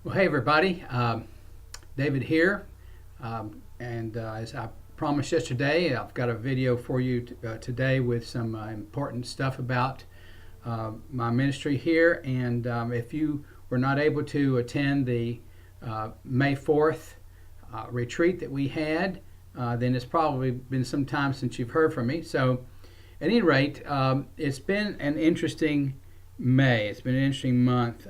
Well, hey everybody, David here, and as I promised yesterday, I've got a video for you today with some important stuff about my ministry here. And if you were not able to attend the May 4th retreat that we had, then it's probably been some time since you've heard from me. So, at any rate, it's been an interesting May. It's been an interesting month.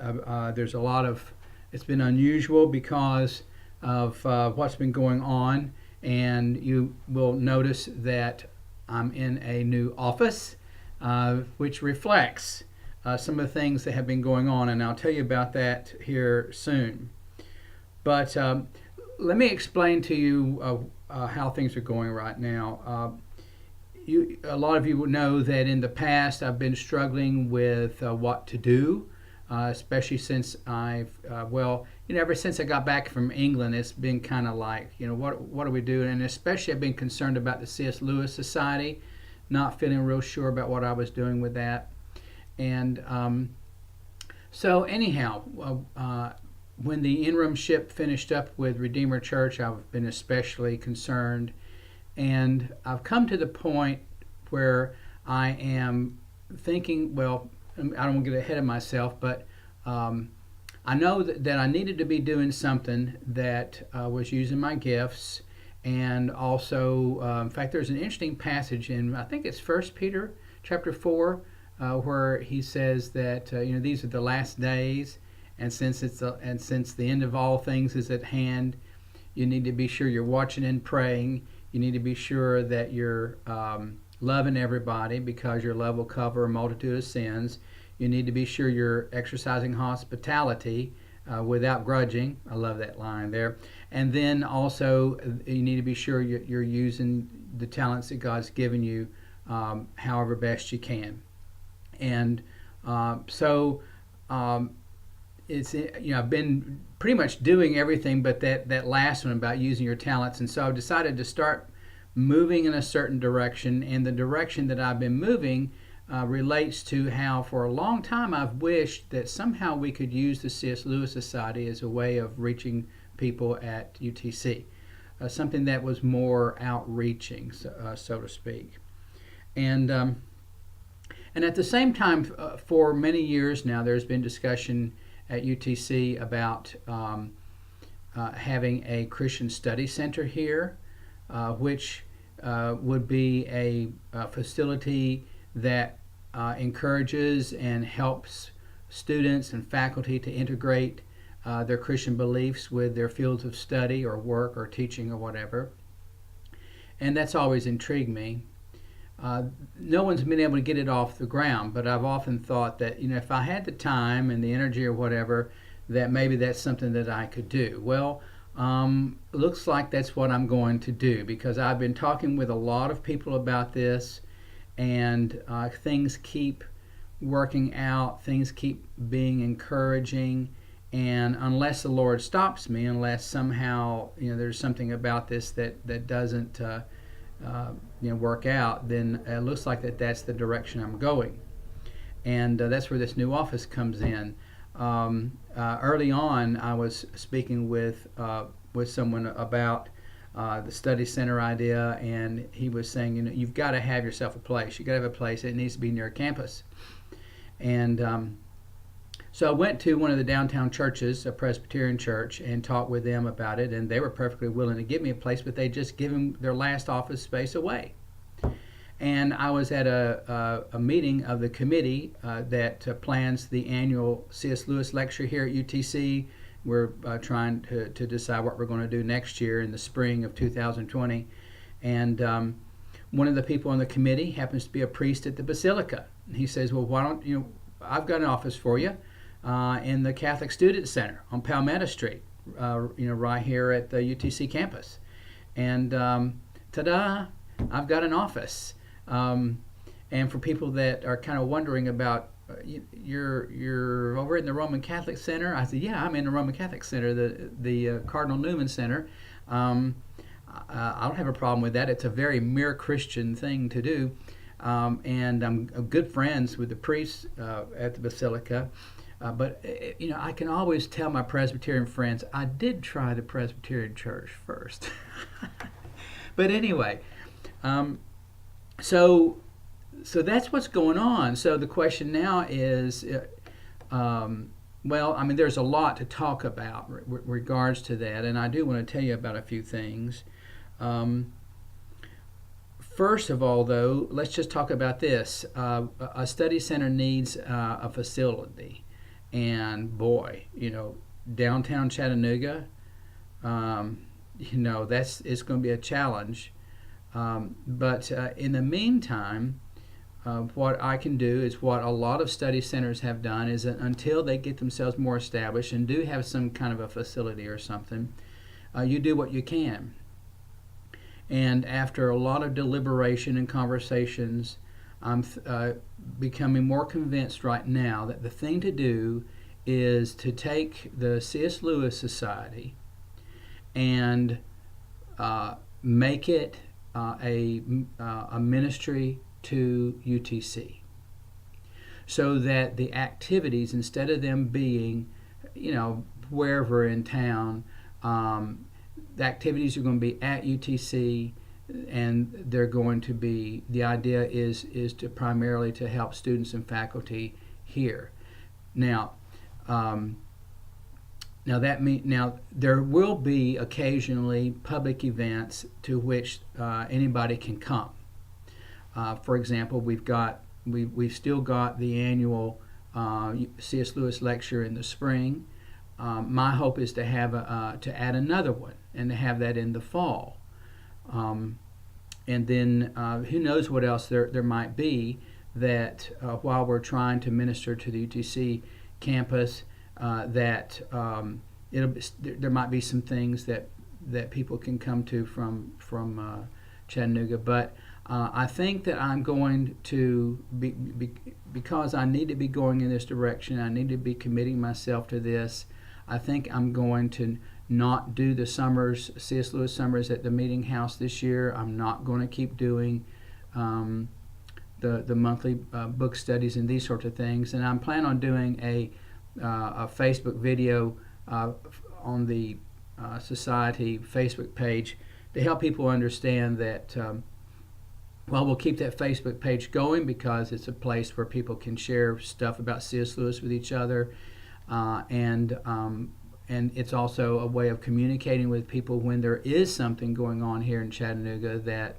There's a lot of It's been unusual because of what's been going on, and you will notice that I'm in a new office, which reflects some of the things that have been going on, and I'll tell you about that here soon. But let me explain to you how things are going right now. A lot of you will know that in the past I've been struggling with what to do, especially since ever since I got back from England, it's been kind of like, what do we do? And especially I've been concerned about the C.S. Lewis Society, not feeling real sure about what I was doing with that. And so anyhow, when the interimship finished up with Redeemer Church, I've been especially concerned. And I've come to the point where I am thinking, well, I don't want to get ahead of myself, but I know that I needed to be doing something that was using my gifts. And also, in fact, there's an interesting passage in, I think it's 1 Peter chapter 4, where he says that, these are the last days, and since the end of all things is at hand, you need to be sure you're watching and praying. You need to be sure that you're loving everybody, because your love will cover a multitude of sins. You need to be sure you're exercising hospitality without grudging. I love that line there. And then also you need to be sure you're using the talents that God's given you however best you can. And it's I've been pretty much doing everything but that last one about using your talents. And so I've decided to start moving in a certain direction, and the direction that I've been moving relates to how for a long time I've wished that somehow we could use the C.S. Lewis Society as a way of reaching people at UTC, something that was more outreaching, so to speak. And at the same time, for many years now, there's been discussion at UTC about having a Christian study center here, which would be a facility that encourages and helps students and faculty to integrate their Christian beliefs with their fields of study or work or teaching or whatever. And that's always intrigued me. No one's been able to get it off the ground, but I've often thought that, if I had the time and the energy or whatever, that maybe that's something that I could do. Well, looks like that's what I'm going to do, because I've been talking with a lot of people about this, and things keep working out, things keep being encouraging, and unless the Lord stops me, unless somehow there's something about this that doesn't work out, then it looks like that's the direction I'm going. And that's where this new office comes in. Early on, I was speaking with someone about the study center idea, and he was saying, you've got to have yourself a place. You've got to have a place. It needs to be near campus. And so I went to one of the downtown churches, a Presbyterian church, and talked with them about it, and they were perfectly willing to give me a place, but they just given their last office space away. And I was at a meeting of the committee that plans the annual C.S. Lewis lecture here at UTC. We're trying to decide what we're going to do next year in the spring of 2020. And one of the people on the committee happens to be a priest at the Basilica. And he says, well, why don't I've got an office for you in the Catholic Student Center on Palmetto Street, right here at the UTC campus. And ta-da, I've got an office. And for people that are kind of wondering about, you're over in the Roman Catholic Center, I said, yeah, I'm in the Roman Catholic Center, the Cardinal Newman Center. I don't have a problem with that. It's a very mere Christian thing to do. And I'm good friends with the priests at the Basilica. But I can always tell my Presbyterian friends I did try the Presbyterian church first. But anyway, so that's what's going on. So the question now is, well, I mean, there's a lot to talk about regards to that, and I do want to tell you about a few things. First of all, though, let's just talk about this. A study center needs a facility. And boy, downtown Chattanooga, it's going to be a challenge. But in the meantime, what I can do is what a lot of study centers have done is that until they get themselves more established and do have some kind of a facility or something, you do what you can. And after a lot of deliberation and conversations, I'm becoming more convinced right now that the thing to do is to take the C.S. Lewis Society and make it a ministry to UTC, so that the activities, instead of them being, wherever in town, the activities are going to be at UTC, and they're going to be, the idea is to primarily to help students and faculty here. Now there will be occasionally public events to which anybody can come. For example, we've still got the annual C.S. Lewis lecture in the spring. My hope is to have to add another one and to have that in the fall. And then who knows what else there might be that while we're trying to minister to the UTC campus, that there might be some things that people can come to from Chattanooga. But I think that I'm going to because I need to be going in this direction. I need to be committing myself to this. I think I'm going to not do the summers, C.S. Lewis summers at the Meeting House this year. I'm not going to keep doing the monthly book studies and these sorts of things. And I'm planning on doing a Facebook video on the Society Facebook page to help people understand that, we'll keep that Facebook page going because it's a place where people can share stuff about C.S. Lewis with each other. And it's also a way of communicating with people when there is something going on here in Chattanooga that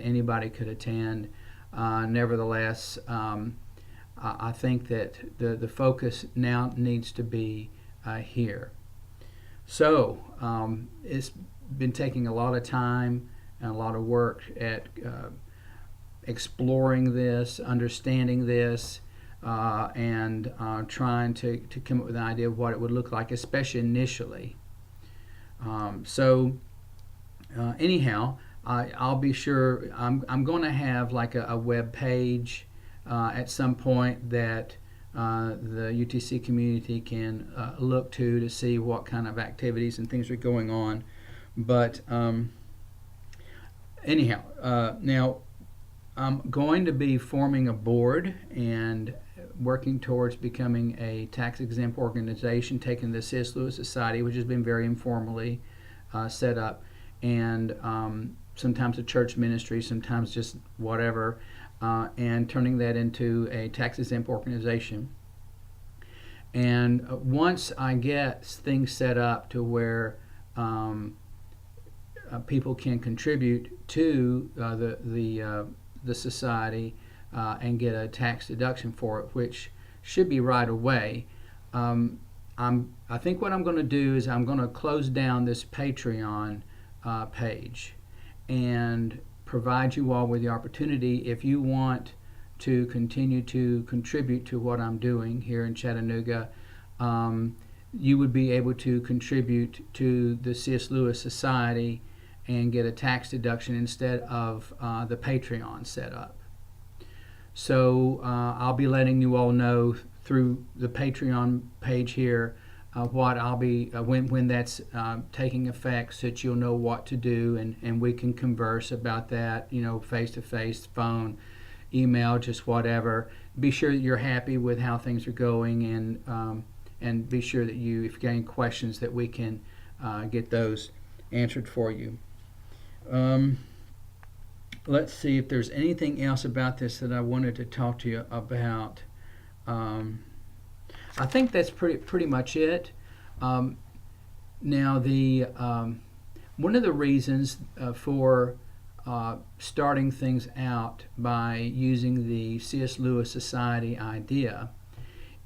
anybody could attend. Nevertheless, I think that the focus now needs to be here. So it's been taking a lot of time and a lot of work at exploring this, understanding this, and trying to come up with an idea of what it would look like, especially initially. Anyhow, I'll be sure I'm going to have like a web page at some point that the UTC community can look to see what kind of activities and things are going on. But anyhow, now I'm going to be forming a board and working towards becoming a tax-exempt organization, taking the C.S. Lewis Society, which has been very informally set up, and sometimes a church ministry, sometimes just whatever, and turning that into a tax-exempt organization. And once I get things set up to where people can contribute to the society and get a tax deduction for it, which should be right away. I think what I'm going to do is I'm going to close down this Patreon page and provide you all with the opportunity, if you want to continue to contribute to what I'm doing here in Chattanooga, you would be able to contribute to the C.S. Lewis Society and get a tax deduction instead of the Patreon setup. So I'll be letting you all know through the Patreon page here what I'll be when that's taking effect, so that you'll know what to do, and we can converse about that, face to face, phone, email, just whatever, be sure that you're happy with how things are going, and be sure that you, if you got any questions, that we can get those answered for you. Let's see if there's anything else about this that I wanted to talk to you about. I think that's pretty much it. Now, one of the reasons for starting things out by using the C.S. Lewis Society idea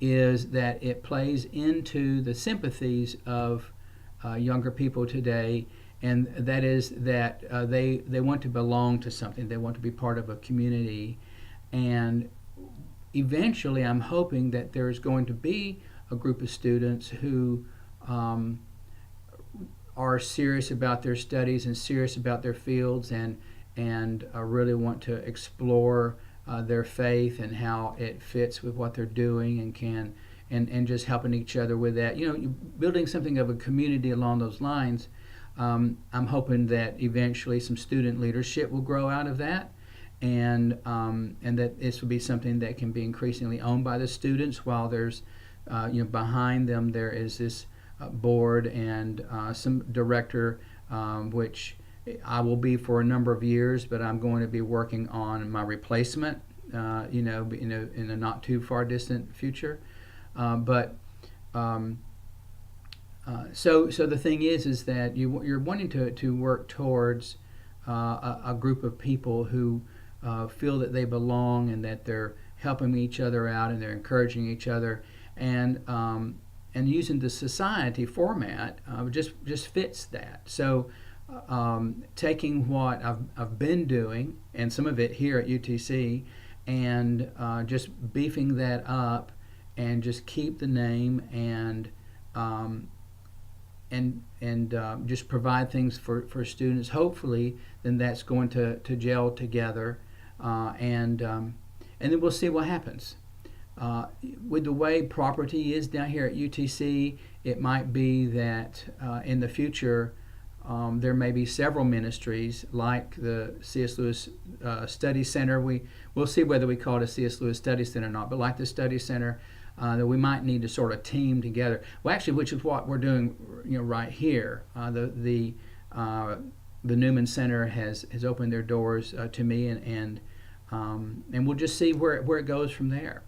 is that it plays into the sympathies of younger people today, and that is that they want to belong to something. They want to be part of a community, and eventually I'm hoping that there's going to be a group of students who are serious about their studies and serious about their fields, and really want to explore their faith and how it fits with what they're doing, and just helping each other with that. Building something of a community along those lines. I'm hoping that eventually some student leadership will grow out of that, and that this will be something that can be increasingly owned by the students, while there's behind them there is this board and some director, which I will be for a number of years, but I'm going to be working on my replacement, in a not too far distant future. So the thing is that you're wanting to work towards a group of people who feel that they belong, and that they're helping each other out, and they're encouraging each other, and using the society format just fits that. So taking what I've been doing, and some of it here at UTC, and just beefing that up, and just keep the name, and just provide things for students. Hopefully, then that's going to gel together, and then we'll see what happens. With the way property is down here at UTC, it might be that in the future there may be several ministries like the C.S. Lewis Study Center. We'll see whether we call it a C.S. Lewis Study Center or not, but like the Study Center, that we might need to sort of team together. Well, actually, which is what we're doing, right here. The Newman Center has opened their doors to me, and we'll just see where it goes from there.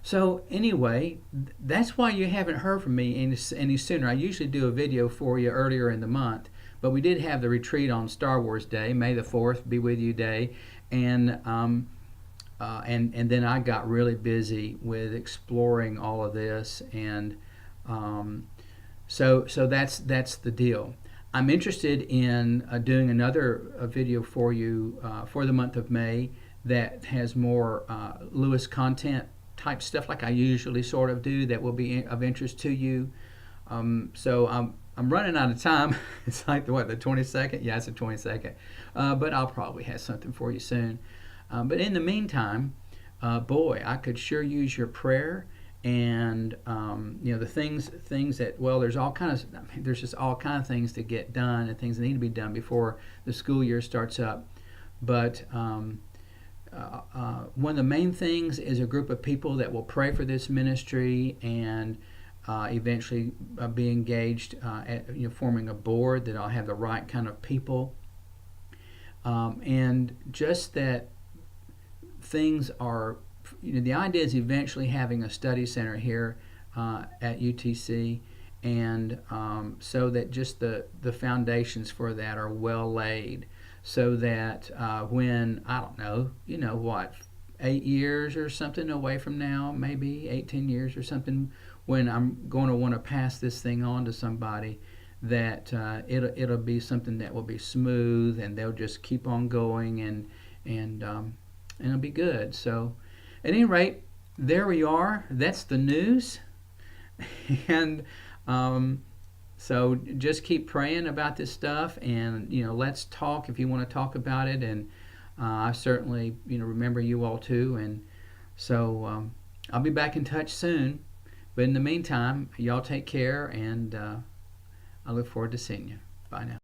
So anyway, that's why you haven't heard from me any sooner. I usually do a video for you earlier in the month, but we did have the retreat on Star Wars Day, May the 4th, Be With You Day, and then I got really busy with exploring all of this, and so that's the deal. I'm interested in doing another video for you for the month of May that has more Lewis content type stuff, like I usually sort of do, that will be of interest to you. So I'm running out of time. It's like the 22nd? Yeah, it's the 22nd. But I'll probably have something for you soon. But in the meantime, boy, I could sure use your prayer, and the things that, well, there's just all kinds of things to get done, and things that need to be done before the school year starts up. But one of the main things is a group of people that will pray for this ministry, and eventually be engaged at forming a board that I'll have the right kind of people, and just that things are, the idea is eventually having a study center here at UTC, and so that just the foundations for that are well laid, so that when, I don't know, 8 years or something away from now, maybe 10 years or something, when I'm going to want to pass this thing on to somebody, that it'll be something that will be smooth, and they'll just keep on going, and it'll be good. So at any rate, there we are. That's the news. And so just keep praying about this stuff, and let's talk if you want to talk about it, and I certainly remember you all too, and so I'll be back in touch soon. But in the meantime, y'all take care, and I look forward to seeing you. Bye now.